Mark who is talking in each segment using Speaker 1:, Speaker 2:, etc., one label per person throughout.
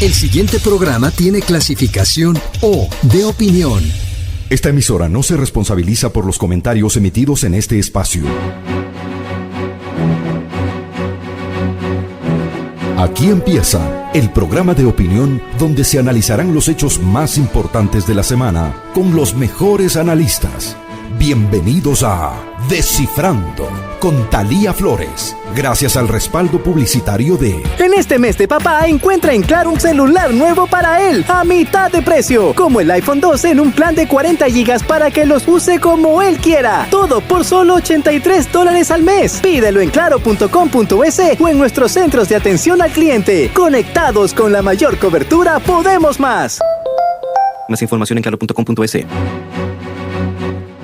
Speaker 1: El siguiente programa tiene clasificación O, de opinión.
Speaker 2: Esta emisora no se responsabiliza por los comentarios emitidos en este espacio. Aquí empieza el programa de opinión donde se analizarán los hechos más importantes de la semana con los mejores analistas. Bienvenidos a Descifrando con Thalía Flores, gracias al respaldo publicitario de...
Speaker 3: En este mes de papá, encuentra en Claro un celular nuevo para él, a mitad de precio, como el iPhone 12 en un plan de 40 gigas para que los use como él quiera. Todo por solo $83 al mes. Pídelo en claro.com.es o en nuestros centros de atención al cliente. Conectados con la mayor cobertura, podemos más.
Speaker 4: Más información en claro.com.es.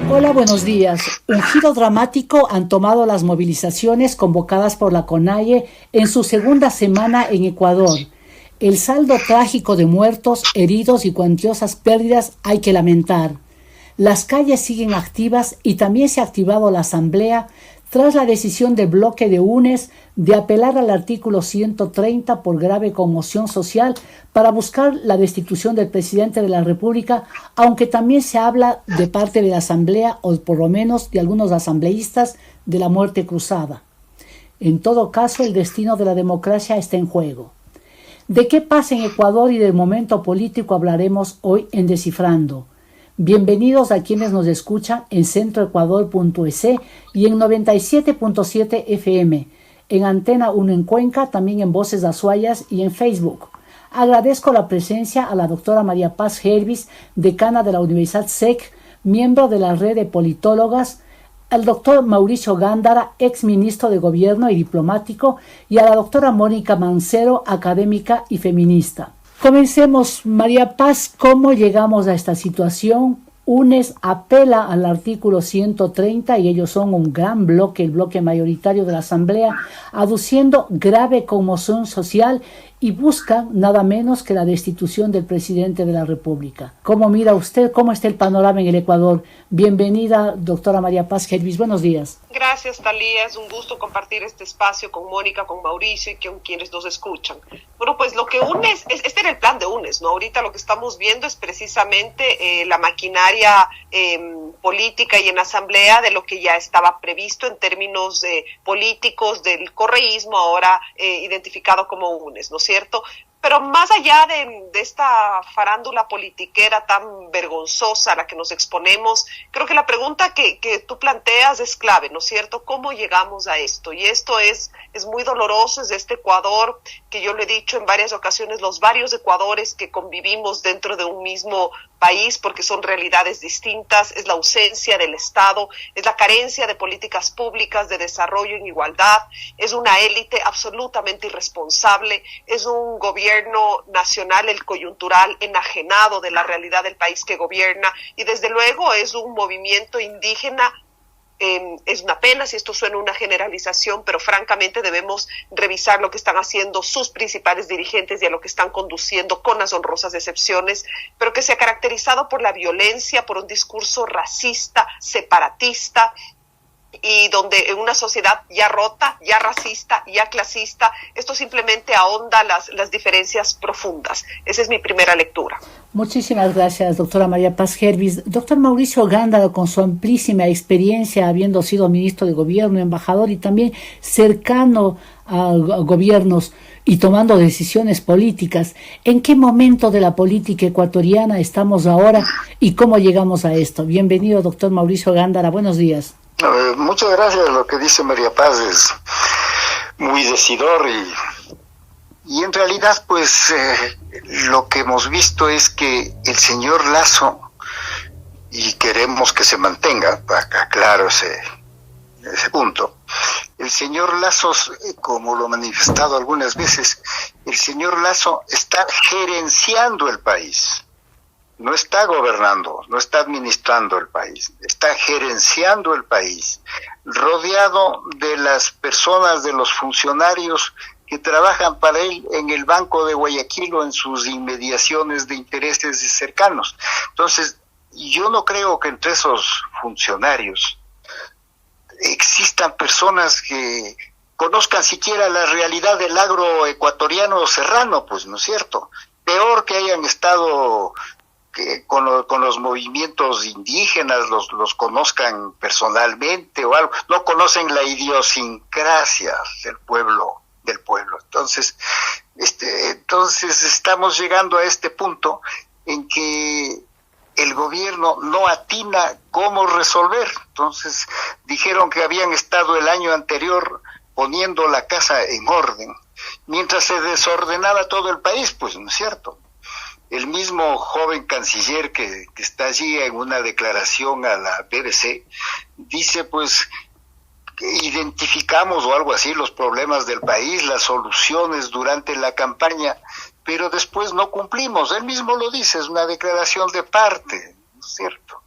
Speaker 5: Hola, buenos días. Un giro dramático han tomado las movilizaciones convocadas por la CONAIE en su segunda semana en Ecuador. El saldo trágico de muertos, heridos y cuantiosas pérdidas hay que lamentar. Las calles siguen activas y también se ha activado la asamblea tras la decisión del bloque de UNES de apelar al artículo 130 por grave conmoción social para buscar la destitución del presidente de la República, aunque también se habla de parte de la Asamblea, o por lo menos de algunos asambleístas, de la muerte cruzada. En todo caso, el destino de la democracia está en juego. ¿De qué pasa en Ecuador y del momento político hablaremos hoy en Descifrando? Bienvenidos a quienes nos escuchan en centroecuador.es y en 97.7 FM, en Antena 1 en Cuenca, también en Voces de Azuayas y en Facebook. Agradezco la presencia a la doctora María Paz Hervis, decana de la Universidad SEC, miembro de la red de politólogas, al doctor Mauricio Gándara, ex ministro de Gobierno y diplomático, y a la doctora Mónica Mancero, académica y feminista. Comencemos, María Paz, ¿cómo llegamos a esta situación? UNES apela al artículo 130 y ellos son un gran bloque, el bloque mayoritario de la Asamblea, aduciendo grave conmoción social y buscan nada menos que la destitución del presidente de la República. ¿Cómo mira usted? ¿Cómo está el panorama en el Ecuador? Bienvenida, doctora María Paz Hervis. Buenos días.
Speaker 6: Gracias, Thalía. Es un gusto compartir este espacio con Mónica, con Mauricio y con quienes nos escuchan. Bueno, pues lo que UNES, este era el plan de UNES, ¿no? Ahorita lo que estamos viendo es precisamente la maquinaria política y en asamblea de lo que ya estaba previsto en términos políticos del correísmo, ahora identificado como UNES, ¿no es cierto? Pero más allá de esta farándula politiquera tan vergonzosa a la que nos exponemos, creo que la pregunta que tú planteas es clave, ¿no es cierto? ¿Cómo llegamos a esto? Y esto es muy doloroso, es de este Ecuador, que yo lo he dicho en varias ocasiones, los varios Ecuadores que convivimos dentro de un mismo país, porque son realidades distintas, es la ausencia del Estado, es la carencia de políticas públicas de desarrollo en igualdad, es una élite absolutamente irresponsable, es un gobierno nacional, el coyuntural, enajenado de la realidad del país que gobierna, y desde luego es un movimiento indígena. Es una pena si esto suena una generalización, pero francamente debemos revisar lo que están haciendo sus principales dirigentes y a lo que están conduciendo, con las honrosas excepciones, pero que se ha caracterizado por la violencia, por un discurso racista, separatista, y donde en una sociedad ya rota, ya racista, ya clasista, esto simplemente ahonda las diferencias profundas. Esa es mi primera lectura.
Speaker 5: Muchísimas gracias, doctora María Paz Hervis. Doctor Mauricio Gándara, con su amplísima experiencia, habiendo sido ministro de Gobierno, embajador y también cercano a gobiernos y tomando decisiones políticas, ¿en qué momento de la política ecuatoriana estamos ahora y cómo llegamos a esto? Bienvenido, doctor Mauricio Gándara. Buenos días.
Speaker 7: Muchas gracias. Lo que dice María Paz es muy decidor y en realidad pues lo que hemos visto es que el señor Lasso, y queremos que se mantenga, claro ese punto, el señor Lasso, como lo ha manifestado algunas veces, el señor Lasso está gerenciando el país. No está gobernando, no está administrando el país, está gerenciando el país, rodeado de las personas, de los funcionarios que trabajan para él en el Banco de Guayaquil o en sus inmediaciones de intereses cercanos. Entonces, yo no creo que entre esos funcionarios existan personas que conozcan siquiera la realidad del agroecuatoriano serrano, pues, ¿no es cierto? Peor que hayan estado con los movimientos indígenas, los conozcan personalmente o algo, no conocen la idiosincrasia del pueblo. Entonces estamos llegando a este punto en que el gobierno no atina cómo resolver. Entonces dijeron que habían estado el año anterior poniendo la casa en orden, mientras se desordenaba todo el país, pues, ¿no es cierto? El mismo joven canciller que está allí en una declaración a la BBC dice, pues, identificamos o algo así los problemas del país, las soluciones durante la campaña, pero después no cumplimos. Él mismo lo dice, es una declaración de parte, ¿no es cierto?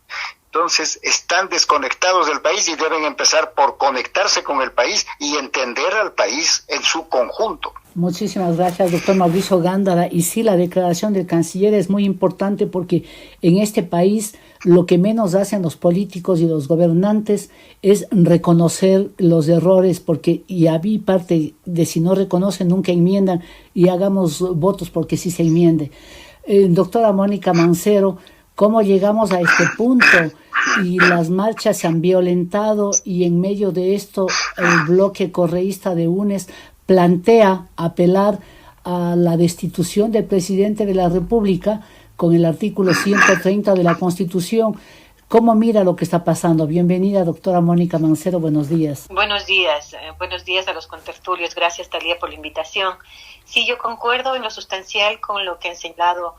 Speaker 7: Entonces están desconectados del país y deben empezar por conectarse con el país y entender al país en su conjunto.
Speaker 5: Muchísimas gracias, doctor Mauricio Gándara. Y sí, la declaración del canciller es muy importante porque en este país lo que menos hacen los políticos y los gobernantes es reconocer los errores, porque ya vi parte de si no reconocen nunca enmiendan, y hagamos votos porque sí se enmiende. Doctora Mónica Mancero, ¿cómo llegamos a este punto? Y las marchas se han violentado y en medio de esto el bloque correísta de UNES plantea apelar a la destitución del presidente de la República con el artículo 130 de la Constitución. ¿Cómo mira lo que está pasando? Bienvenida, doctora Mónica Mancero, buenos días.
Speaker 8: Buenos días a los contertulios. Gracias, Talía, por la invitación. Sí, yo concuerdo en lo sustancial con lo que han señalado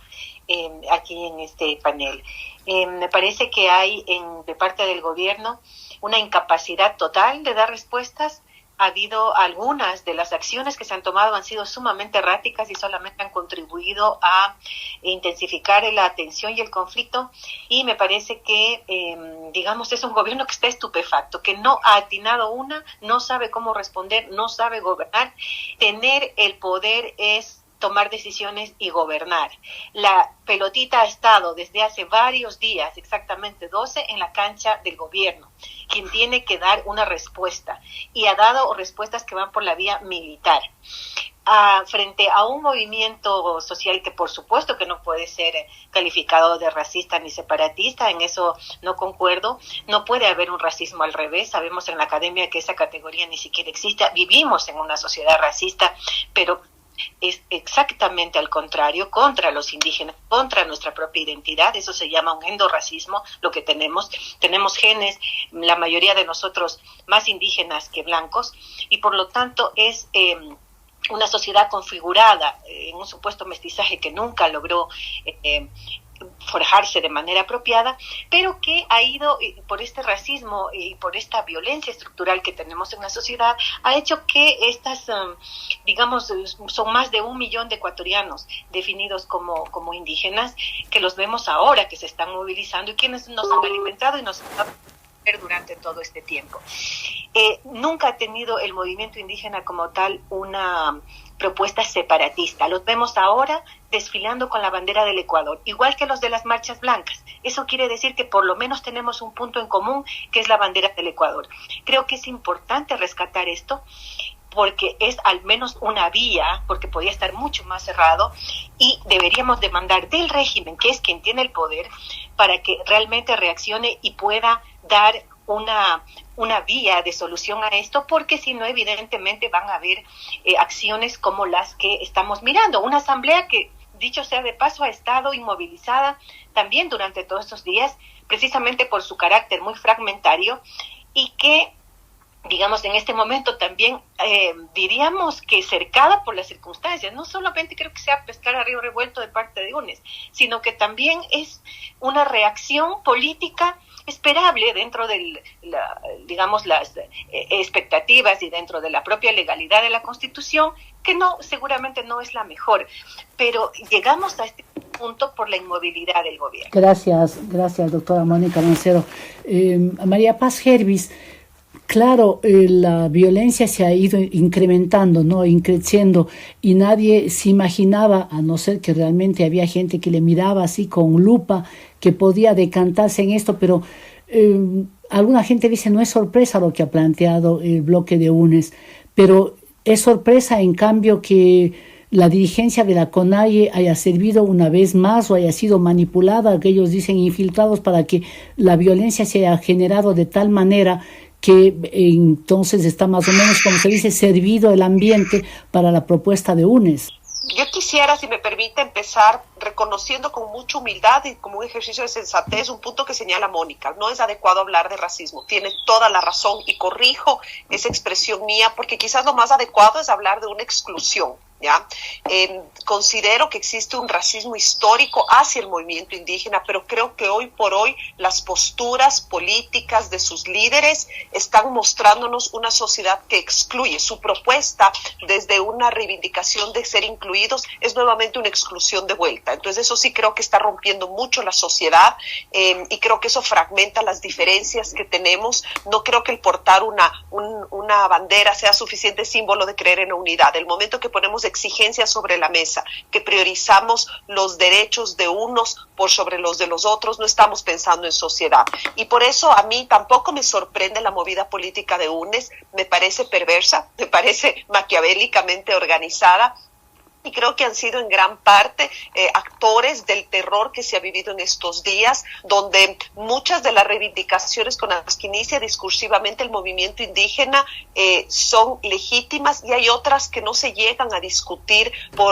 Speaker 8: aquí en este panel. Me parece que hay de parte del gobierno una incapacidad total de dar respuestas. Ha habido algunas de las acciones que se han tomado han sido sumamente erráticas y solamente han contribuido a intensificar la tensión y el conflicto, y me parece que es un gobierno que está estupefacto, que no ha atinado no sabe cómo responder, no sabe gobernar. Tener el poder es tomar decisiones y gobernar. La pelotita ha estado desde hace varios días, exactamente 12, en la cancha del gobierno, quien tiene que dar una respuesta, y ha dado respuestas que van por la vía militar. Frente a un movimiento social que por supuesto que no puede ser calificado de racista ni separatista, en eso no concuerdo. No puede haber un racismo al revés. Sabemos en la academia que esa categoría ni siquiera existe. Vivimos en una sociedad racista, pero es exactamente al contrario, contra los indígenas, contra nuestra propia identidad. Eso se llama un endorracismo. Lo que tenemos genes, la mayoría de nosotros más indígenas que blancos, y por lo tanto es una sociedad configurada en un supuesto mestizaje que nunca logró forjarse de manera apropiada, pero que ha ido, por este racismo y por esta violencia estructural que tenemos en la sociedad, ha hecho que estas, son más de 1 millón de ecuatorianos definidos como indígenas, que los vemos ahora que se están movilizando y quienes nos han alimentado y nos han durante todo este tiempo. Nunca ha tenido el movimiento indígena como tal una propuesta separatista. Los vemos ahora desfilando con la bandera del Ecuador, igual que los de las marchas blancas. Eso quiere decir que por lo menos tenemos un punto en común, que es la bandera del Ecuador. Creo que es importante rescatar esto, porque es al menos una vía, porque podría estar mucho más cerrado, y deberíamos demandar del régimen, que es quien tiene el poder, para que realmente reaccione y pueda dar una vía de solución a esto, porque si no, evidentemente van a haber acciones como las que estamos mirando. Una asamblea que, dicho sea de paso, ha estado inmovilizada también durante todos estos días, precisamente por su carácter muy fragmentario, y que en este momento también diríamos que cercada por las circunstancias. No solamente creo que sea pescar a río revuelto de parte de UNES, sino que también es una reacción política esperable dentro de las expectativas y dentro de la propia legalidad de la Constitución, que seguramente no es la mejor, pero llegamos a este punto por la inmovilidad del gobierno.
Speaker 5: Gracias, doctora Mónica Mancero. María Paz Gervis, claro, la violencia se ha ido incrementando, ¿no? Increciendo, y nadie se imaginaba, a no ser que realmente había gente que le miraba así con lupa, que podía decantarse en esto, pero alguna gente dice no es sorpresa lo que ha planteado el bloque de UNES, pero es sorpresa, en cambio, que la dirigencia de la CONAIE haya servido una vez más o haya sido manipulada, que ellos dicen infiltrados, para que la violencia se haya generado de tal manera que entonces está más o menos, como se dice, servido el ambiente para la propuesta de UNES.
Speaker 6: Yo quisiera, si me permite, empezar reconociendo con mucha humildad y como un ejercicio de sensatez un punto que señala Mónica. No es adecuado hablar de racismo, tiene toda la razón, y corrijo esa expresión mía porque quizás lo más adecuado es hablar de una exclusión. ¿Ya? Considero que existe un racismo histórico hacia el movimiento indígena, pero creo que hoy por hoy las posturas políticas de sus líderes están mostrándonos una sociedad que excluye. Su propuesta, desde una reivindicación de ser incluidos, es nuevamente una exclusión de vuelta. Entonces eso sí creo que está rompiendo mucho la sociedad, y creo que eso fragmenta las diferencias que tenemos. No creo que el portar una bandera sea suficiente símbolo de creer en la unidad. El momento que ponemos exigencias sobre la mesa, que priorizamos los derechos de unos por sobre los de los otros, no estamos pensando en sociedad. Y por eso a mí tampoco me sorprende la movida política de UNES, me parece perversa, me parece maquiavélicamente organizada, y creo que han sido en gran parte actores del terror que se ha vivido en estos días, donde muchas de las reivindicaciones con las que inicia discursivamente el movimiento indígena son legítimas, y hay otras que no se llegan a discutir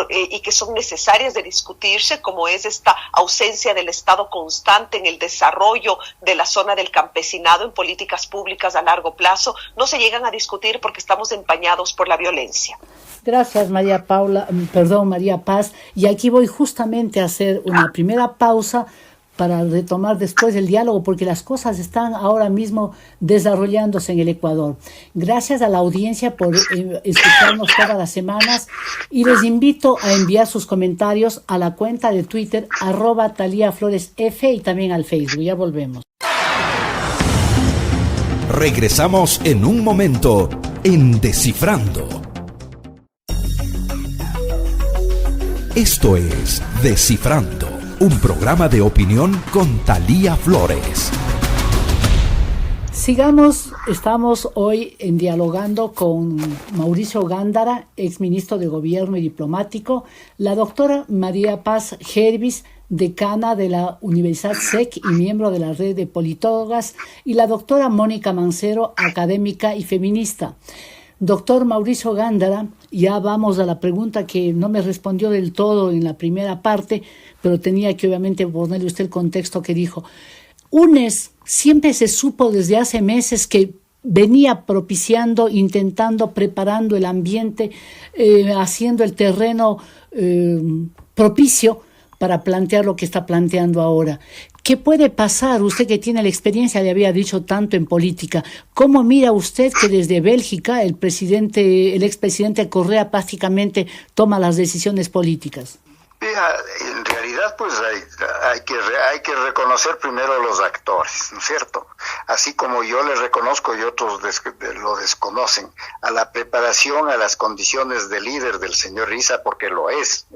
Speaker 6: y que son necesarias de discutirse, como es esta ausencia del Estado constante en el desarrollo de la zona del campesinado en políticas públicas a largo plazo. No se llegan a discutir porque estamos empañados por la violencia.
Speaker 5: Gracias, María Paz. Y aquí voy justamente a hacer una primera pausa para retomar después el diálogo, porque las cosas están ahora mismo desarrollándose en el Ecuador. Gracias a la audiencia por escucharnos todas las semanas, y les invito a enviar sus comentarios a la cuenta de Twitter @TaliaFloresF y también al Facebook. Ya volvemos.
Speaker 2: Regresamos en un momento en Descifrando. Esto es Descifrando, un programa de opinión con Talía Flores.
Speaker 5: Estamos hoy dialogando con Mauricio Gándara, exministro de Gobierno y diplomático, la doctora María Paz Hervis, decana de la Universidad SEC y miembro de la red de politólogas, y la doctora Mónica Mancero, académica y feminista. Doctor Mauricio Gándara, ya vamos a la pregunta que no me respondió del todo en la primera parte, pero tenía que obviamente ponerle usted el contexto que dijo. UNES siempre se supo desde hace meses que venía propiciando, intentando, preparando el ambiente, haciendo el terreno propicio para plantear lo que está planteando ahora. ¿Qué puede pasar? Usted que tiene la experiencia, le había dicho tanto en política. ¿Cómo mira usted que desde Bélgica el expresidente Correa prácticamente toma las decisiones políticas?
Speaker 7: En realidad, pues hay que reconocer primero los actores, ¿no es cierto? Así como yo les reconozco y otros lo desconocen, a la preparación, a las condiciones de líder del señor Issa, porque lo es,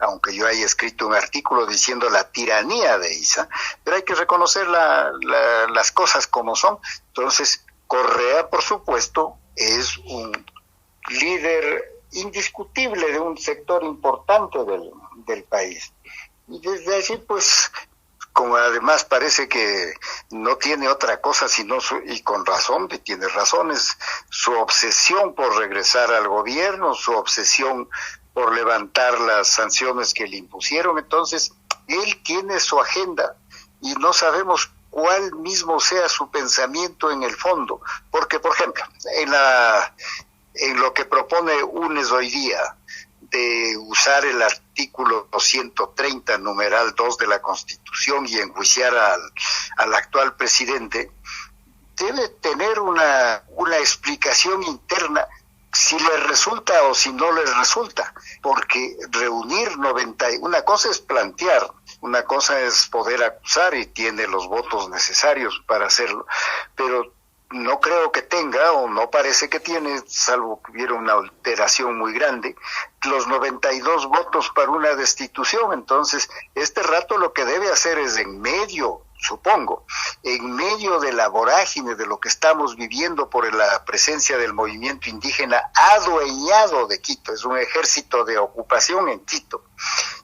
Speaker 7: aunque yo haya escrito un artículo diciendo la tiranía de Issa, pero hay que reconocer las cosas como son. Entonces, Correa, por supuesto, es un líder indiscutible de un sector importante del país. Y desde allí, pues, como además parece que no tiene otra cosa sino y con razón, tiene razones, su obsesión por regresar al gobierno, su obsesión por levantar las sanciones que le impusieron. Entonces, él tiene su agenda y no sabemos cuál mismo sea su pensamiento en el fondo, porque, por ejemplo, en lo que propone UNES hoy día, de usar el artículo 130, numeral 2 de la Constitución y enjuiciar al actual presidente, debe tener una explicación interna si les resulta o si no les resulta, porque reunir una cosa es plantear, una cosa es poder acusar y tiene los votos necesarios para hacerlo, pero no creo que tenga, o no parece que tiene, salvo que hubiera una alteración muy grande, los 92 votos para una destitución. Entonces, este rato lo que debe hacer es en medio de la vorágine de lo que estamos viviendo por la presencia del movimiento indígena adueñado de Quito, es un ejército de ocupación en Quito.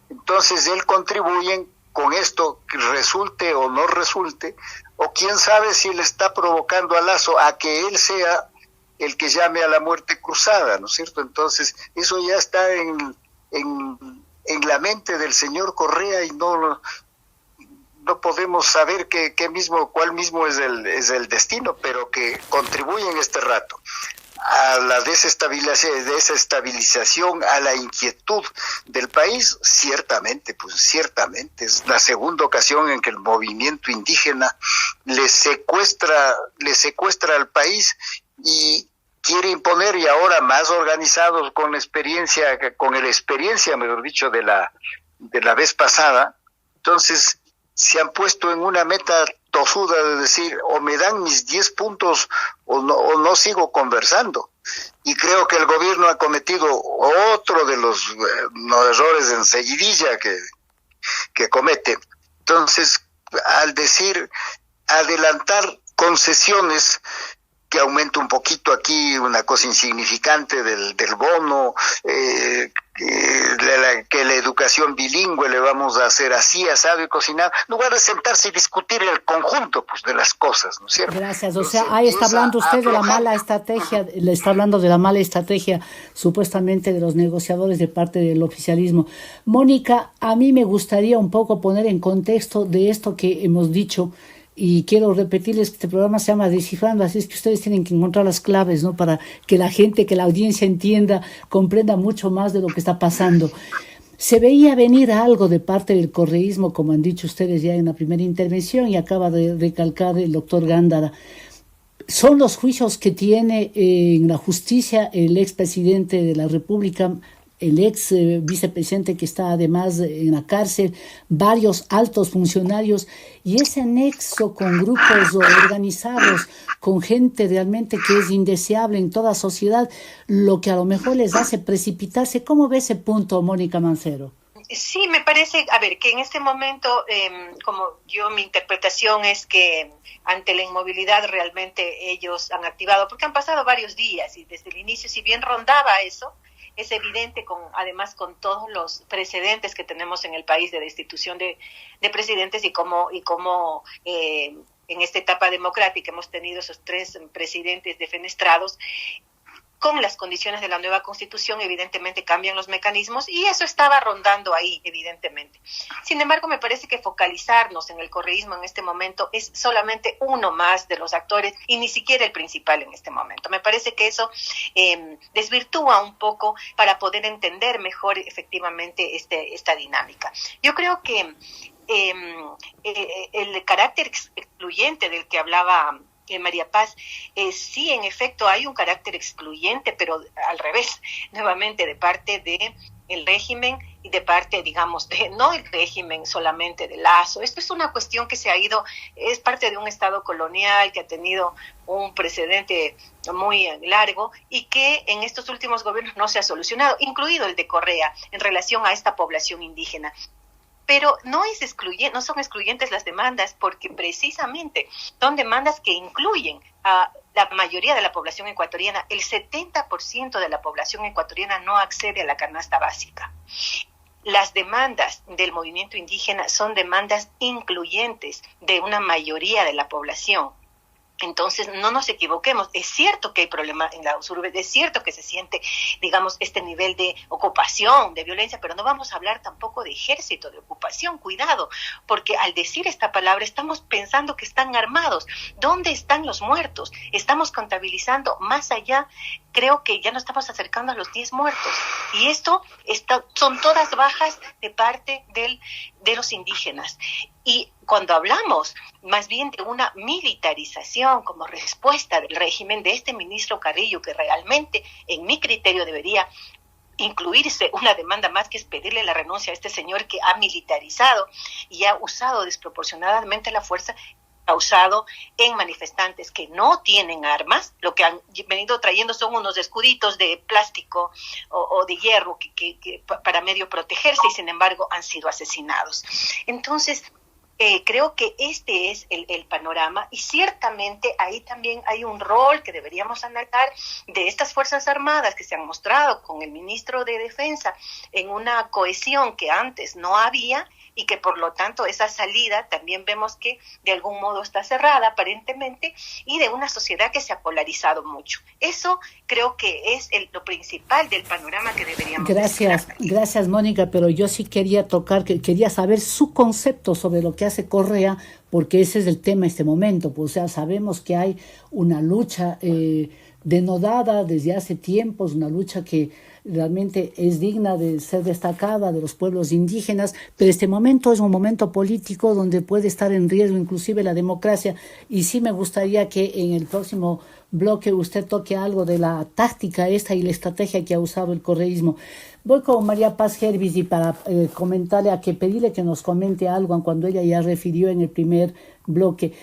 Speaker 7: Entonces, él contribuye con esto, que resulte o no resulte, o quién sabe si él está provocando a Lasso a que él sea el que llame a la muerte cruzada, ¿no es cierto? Entonces, eso ya está en la mente del señor Correa y no podemos saber cuál mismo es el destino, pero que contribuye en este rato a la desestabilización, a la inquietud del país. Ciertamente es la segunda ocasión en que el movimiento indígena le secuestra al país y quiere imponer, y ahora más organizados con la experiencia, mejor dicho, de la vez pasada. Entonces se han puesto en una meta tosuda de decir, o me dan mis 10 puntos o no sigo conversando. Y creo que el gobierno ha cometido otro de los errores en seguidilla que comete. Entonces, al decir adelantar concesiones, que aumenta un poquito aquí una cosa insignificante del bono, que la educación bilingüe le vamos a hacer así, asado y cocinado, en lugar de sentarse y discutir el conjunto de las cosas, ¿no es cierto?
Speaker 5: Gracias, o sea, ahí está hablando usted de la mala estrategia, le está hablando de la mala estrategia supuestamente de los negociadores de parte del oficialismo. Mónica, a mí me gustaría un poco poner en contexto de esto que hemos dicho. Y quiero repetirles que este programa se llama Descifrando, así es que ustedes tienen que encontrar las claves, ¿no? Para que la gente, que la audiencia entienda, comprenda mucho más de lo que está pasando. Se veía venir algo de parte del correísmo, como han dicho ustedes ya en la primera intervención, y acaba de recalcar el doctor Gándara. Son los juicios que tiene en la justicia el expresidente de la República, el ex vicepresidente que está además en la cárcel, varios altos funcionarios, y ese nexo con grupos organizados, con gente realmente que es indeseable en toda sociedad, lo que a lo mejor les hace precipitarse. ¿Cómo ve ese punto, Mónica Mancero?
Speaker 8: Sí, me parece, que en este momento, mi interpretación es que ante la inmovilidad realmente ellos han activado, porque han pasado varios días y desde el inicio, si bien rondaba eso, es evidente, además con todos los precedentes que tenemos en el país de destitución de presidentes y cómo en esta etapa democrática hemos tenido esos 3 presidentes defenestrados. Con las condiciones de la nueva Constitución, evidentemente cambian los mecanismos y eso estaba rondando ahí, evidentemente. Sin embargo, me parece que focalizarnos en el correísmo en este momento es solamente uno más de los actores y ni siquiera el principal en este momento. Me parece que eso desvirtúa un poco para poder entender mejor efectivamente esta dinámica. Yo creo que el carácter excluyente del que hablaba María Paz, sí, en efecto hay un carácter excluyente, pero al revés, nuevamente de parte del régimen y de parte, no el régimen solamente de Lasso. Esto es una cuestión que se ha ido, es parte de un Estado colonial que ha tenido un precedente muy largo y que en estos últimos gobiernos no se ha solucionado, incluido el de Correa, en relación a esta población indígena. Pero no son excluyentes las demandas porque precisamente son demandas que incluyen a la mayoría de la población ecuatoriana. El 70% de la población ecuatoriana no accede a la canasta básica. Las demandas del movimiento indígena son demandas incluyentes de una mayoría de la población. Entonces, no nos equivoquemos. Es cierto que hay problemas en las urbes, es cierto que se siente, este nivel de ocupación, de violencia, pero no vamos a hablar tampoco de ejército, de ocupación. Cuidado, porque al decir esta palabra estamos pensando que están armados. ¿Dónde están los muertos? Estamos contabilizando más allá. Creo que ya nos estamos acercando a los 10 muertos. Y esto son todas bajas de parte de los indígenas. Y cuando hablamos más bien de una militarización como respuesta del régimen de este ministro Carrillo, que realmente, en mi criterio, debería incluirse una demanda más, que es pedirle la renuncia a este señor que ha militarizado y ha usado desproporcionadamente la fuerza, causado en manifestantes que no tienen armas. Lo que han venido trayendo son unos escuditos de plástico o de hierro que para medio protegerse, y sin embargo han sido asesinados. Entonces, creo que este es el panorama, y ciertamente ahí también hay un rol que deberíamos analizar de estas Fuerzas Armadas, que se han mostrado con el ministro de Defensa en una cohesión que antes no había, y que por lo tanto esa salida también vemos que de algún modo está cerrada aparentemente, y de una sociedad que se ha polarizado mucho. Eso creo que es lo principal del panorama que deberíamos
Speaker 5: Gracias Mónica, pero yo sí quería quería saber su concepto sobre lo que hace Correa, porque ese es el tema en este momento. Pues, o sea, sabemos que hay una lucha denodada desde hace tiempos, una lucha que realmente es digna de ser destacada, de los pueblos indígenas, pero este momento es un momento político donde puede estar en riesgo inclusive la democracia, y sí me gustaría que en el próximo bloque usted toque algo de la táctica esta y la estrategia que ha usado el correísmo. Voy con María Paz Hervis, y para comentarle, pedirle que nos comente algo cuando ella ya refirió en el primer bloque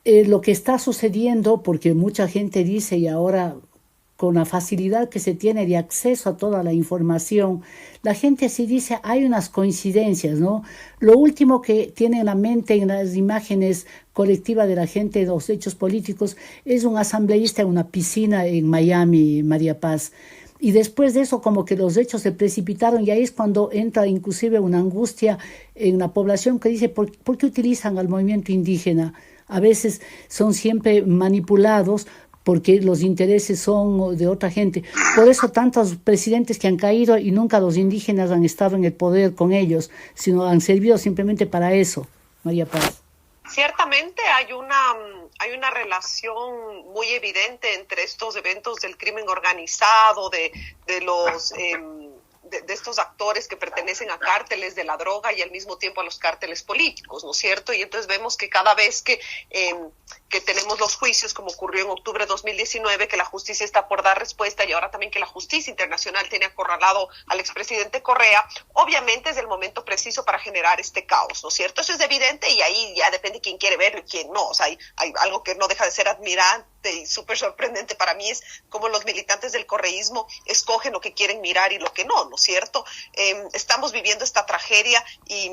Speaker 5: lo que está sucediendo, porque mucha gente dice, y ahora con la facilidad que se tiene de acceso a toda la información, la gente sí dice, hay unas coincidencias, ¿no? Lo último que tiene en la mente, en las imágenes colectivas de la gente, de los hechos políticos, es un asambleísta en una piscina en Miami, María Paz. Y después de eso, como que los hechos se precipitaron, y ahí es cuando entra inclusive una angustia en la población que dice, ¿por qué utilizan al movimiento indígena? A veces son siempre manipulados porque los intereses son de otra gente. Por eso tantos presidentes que han caído y nunca los indígenas han estado en el poder con ellos, sino han servido simplemente para eso. María Paz.
Speaker 6: Ciertamente hay una relación muy evidente entre estos eventos del crimen organizado, de estos actores que pertenecen a cárteles de la droga y al mismo tiempo a los cárteles políticos, ¿no es cierto? Y entonces vemos que cada vez que tenemos los juicios, como ocurrió en octubre de 2019, que la justicia está por dar respuesta, y ahora también que la justicia internacional tiene acorralado al expresidente Correa, obviamente es el momento preciso para generar este caos, ¿no es cierto? Eso es evidente, y ahí ya depende quién quiere verlo y quién no. O sea, hay algo que no deja de ser admirante y súper sorprendente para mí, es cómo los militantes del correísmo escogen lo que quieren mirar y lo que no, ¿no es cierto? Estamos viviendo esta tragedia y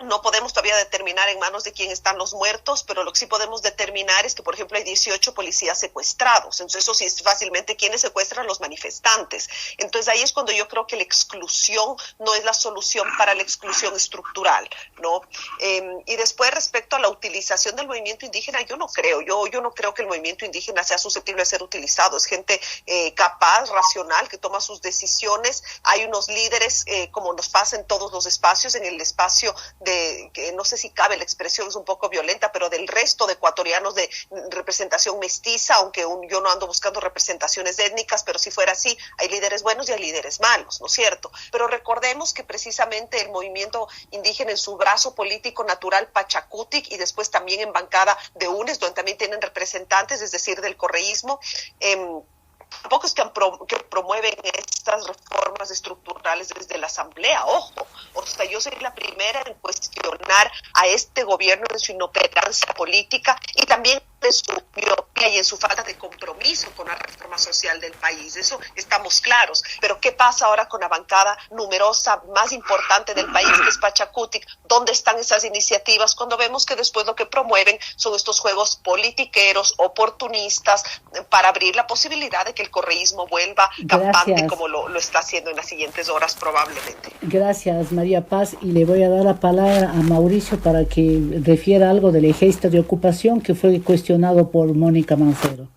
Speaker 6: no podemos todavía determinar en manos de quién están los muertos, pero lo que sí podemos determinar es que, por ejemplo, hay 18 policías secuestrados. Entonces, eso sí es fácilmente quiénes secuestran, los manifestantes. Entonces, ahí es cuando yo creo que la exclusión no es la solución para la exclusión estructural, ¿no? Y después, respecto a la utilización del movimiento indígena, yo no creo que el movimiento indígena sea susceptible de ser utilizado. Es gente capaz, racional, que toma sus decisiones. Hay unos líderes, como nos pasa en todos los espacios, en el espacio que no sé si cabe la expresión, es un poco violenta, pero del resto de ecuatorianos de representación mestiza, aunque yo no ando buscando representaciones étnicas, pero si fuera así, hay líderes buenos y hay líderes malos, ¿no es cierto? Pero recordemos que precisamente el movimiento indígena en su brazo político natural Pachacutic, y después también en bancada de UNES, donde también tienen representantes, es decir, del correísmo, tampoco es que promueven estas reformas estructurales desde la Asamblea, ojo. O sea, yo soy la primera en cuestionar a este gobierno en su inoperancia política y también en su miopía y en su falta de compromiso con la reforma social del país. Eso estamos claros. Pero ¿qué pasa ahora con la bancada numerosa más importante del país, que es Pachacutic? ¿Dónde están esas iniciativas cuando vemos que después lo que promueven son estos juegos politiqueros, oportunistas, para abrir la posibilidad de que el correísmo vuelva campante como lo está haciendo en las siguientes horas probablemente?
Speaker 5: Gracias, María Paz, y le voy a dar la palabra a Mauricio para que refiera algo del ejército de ocupación que fue cuestionado por Mónica Mancero.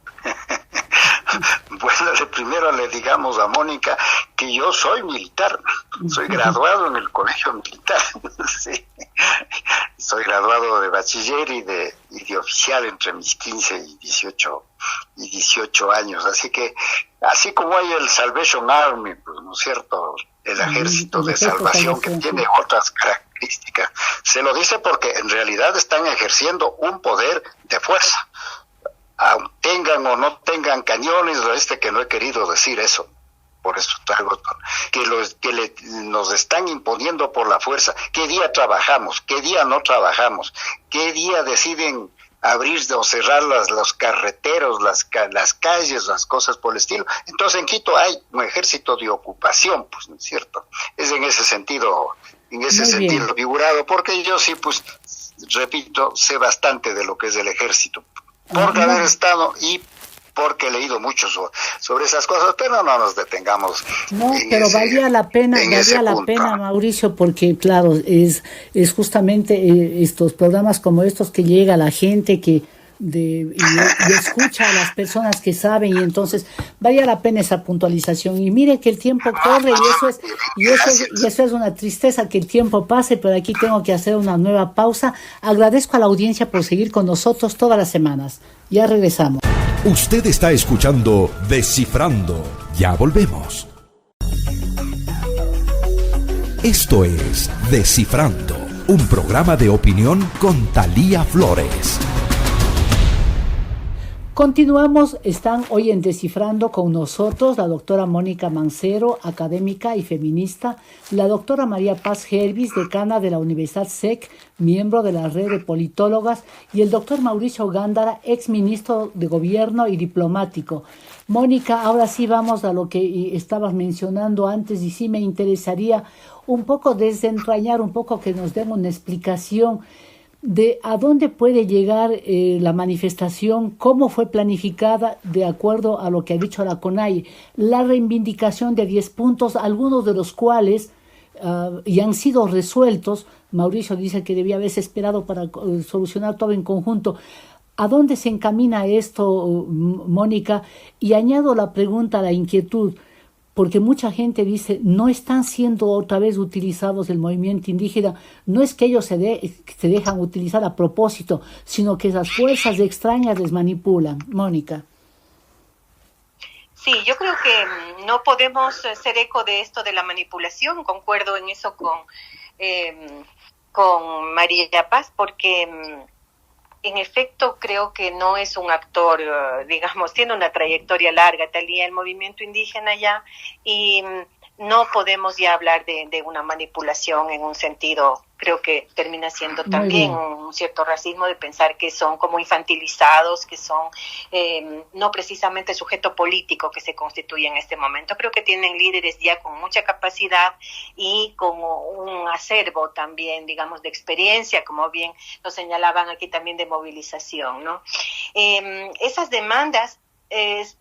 Speaker 7: Bueno, primero le digamos a Mónica que yo soy militar, soy graduado en el colegio militar, sí. Soy graduado de bachiller y de oficial entre mis 15 y 18 años, así que así como hay el Salvation Army, pues, ¿no es cierto?, el ejército de salvación que tiene otras características, se lo dice porque en realidad están ejerciendo un poder de fuerza, tengan o no tengan cañones, que no he querido decir eso, por eso traigo nos están imponiendo por la fuerza. ¿Qué día trabajamos? ¿Qué día no trabajamos? ¿Qué día deciden abrir o cerrar los carreteros, las calles, las cosas por el estilo. Entonces en Quito hay un ejército de ocupación, pues, ¿no es cierto? Es en ese sentido figurado, porque yo sí, pues, repito, sé bastante de lo que es el ejército, por haber estado y porque he leído mucho sobre esas cosas, pero no nos detengamos.
Speaker 5: No, pero valía la pena, Mauricio, porque claro, es justamente estos programas como estos que llega a la gente y escucha a las personas que saben, y entonces valía la pena esa puntualización. Y mire que el tiempo corre y eso es una tristeza que el tiempo pase, pero aquí tengo que hacer una nueva pausa. Agradezco a la audiencia por seguir con nosotros todas las semanas. Ya regresamos.
Speaker 2: Usted está escuchando Descifrando. Ya volvemos. Esto es Descifrando, un programa de opinión con Thalía Flores.
Speaker 5: Continuamos, están hoy en Descifrando con nosotros la doctora Mónica Mancero, académica y feminista, la doctora María Paz Hervis, decana de la Universidad SEC, miembro de la red de politólogas, y el doctor Mauricio Gándara, exministro de Gobierno y diplomático. Mónica, ahora sí vamos a lo que estabas mencionando antes, y sí me interesaría un poco desentrañar, un poco que nos den una explicación de a dónde puede llegar la manifestación, cómo fue planificada de acuerdo a lo que ha dicho la CONAIE, la reivindicación de 10 puntos, algunos de los cuales ya han sido resueltos. Mauricio dice que debía haberse esperado para solucionar todo en conjunto. ¿A dónde se encamina esto, Mónica? Y añado la pregunta, la inquietud, porque mucha gente dice, no están siendo otra vez utilizados el movimiento indígena, no es que ellos se dejan utilizar a propósito, sino que esas fuerzas extrañas les manipulan. Mónica.
Speaker 8: Sí, yo creo que no podemos hacer eco de esto de la manipulación, concuerdo en eso con María Paz, porque en efecto creo que no es un actor, digamos, tiene una trayectoria larga, Thalía, el movimiento indígena ya, y no podemos ya hablar de una manipulación en un sentido, creo que termina siendo también un cierto racismo de pensar que son como infantilizados, que son no precisamente sujeto político que se constituye en este momento. Creo que tienen líderes ya con mucha capacidad y como un acervo también, digamos, de experiencia, como bien lo señalaban aquí también, de movilización, ¿no? Esas demandas,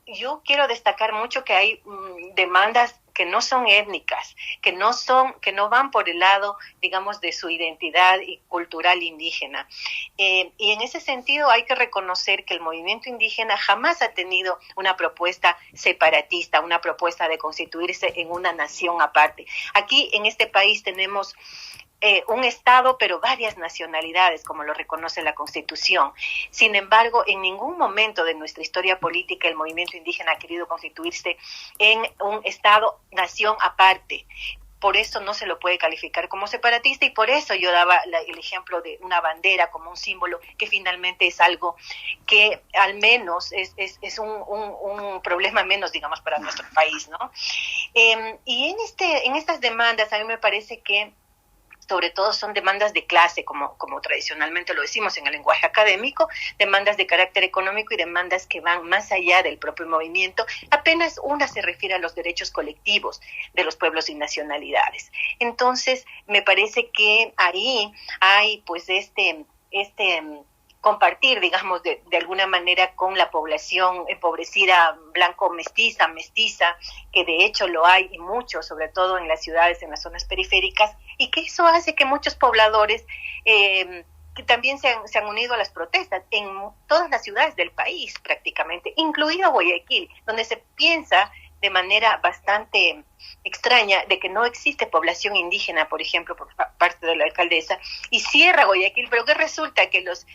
Speaker 8: yo quiero destacar mucho que hay demandas que no son étnicas, que no van por el lado, digamos, de su identidad y cultural indígena. Y en ese sentido hay que reconocer que el movimiento indígena jamás ha tenido una propuesta separatista, una propuesta de constituirse en una nación aparte. Aquí en este país tenemos un Estado, pero varias nacionalidades, como lo reconoce la Constitución. Sin embargo, en ningún momento de nuestra historia política el movimiento indígena ha querido constituirse en un Estado, nación aparte. Por eso no se lo puede calificar como separatista, y por eso yo daba el ejemplo de una bandera como un símbolo, que finalmente es algo que al menos es un problema menos, digamos, para nuestro país, ¿no? Y en estas demandas a mí me parece que sobre todo son demandas de clase, como tradicionalmente lo decimos en el lenguaje académico, demandas de carácter económico y demandas que van más allá del propio movimiento. Apenas una se refiere a los derechos colectivos de los pueblos y nacionalidades. Entonces, me parece que ahí hay pues este compartir, digamos, de alguna manera con la población empobrecida, blanco-mestiza, que de hecho lo hay y mucho, sobre todo en las ciudades, en las zonas periféricas, y que eso hace que muchos pobladores que también se han unido a las protestas en todas las ciudades del país prácticamente, incluido Guayaquil, donde se piensa de manera bastante extraña de que no existe población indígena, por ejemplo, por parte de la alcaldesa, y cierra Guayaquil, pero que resulta que los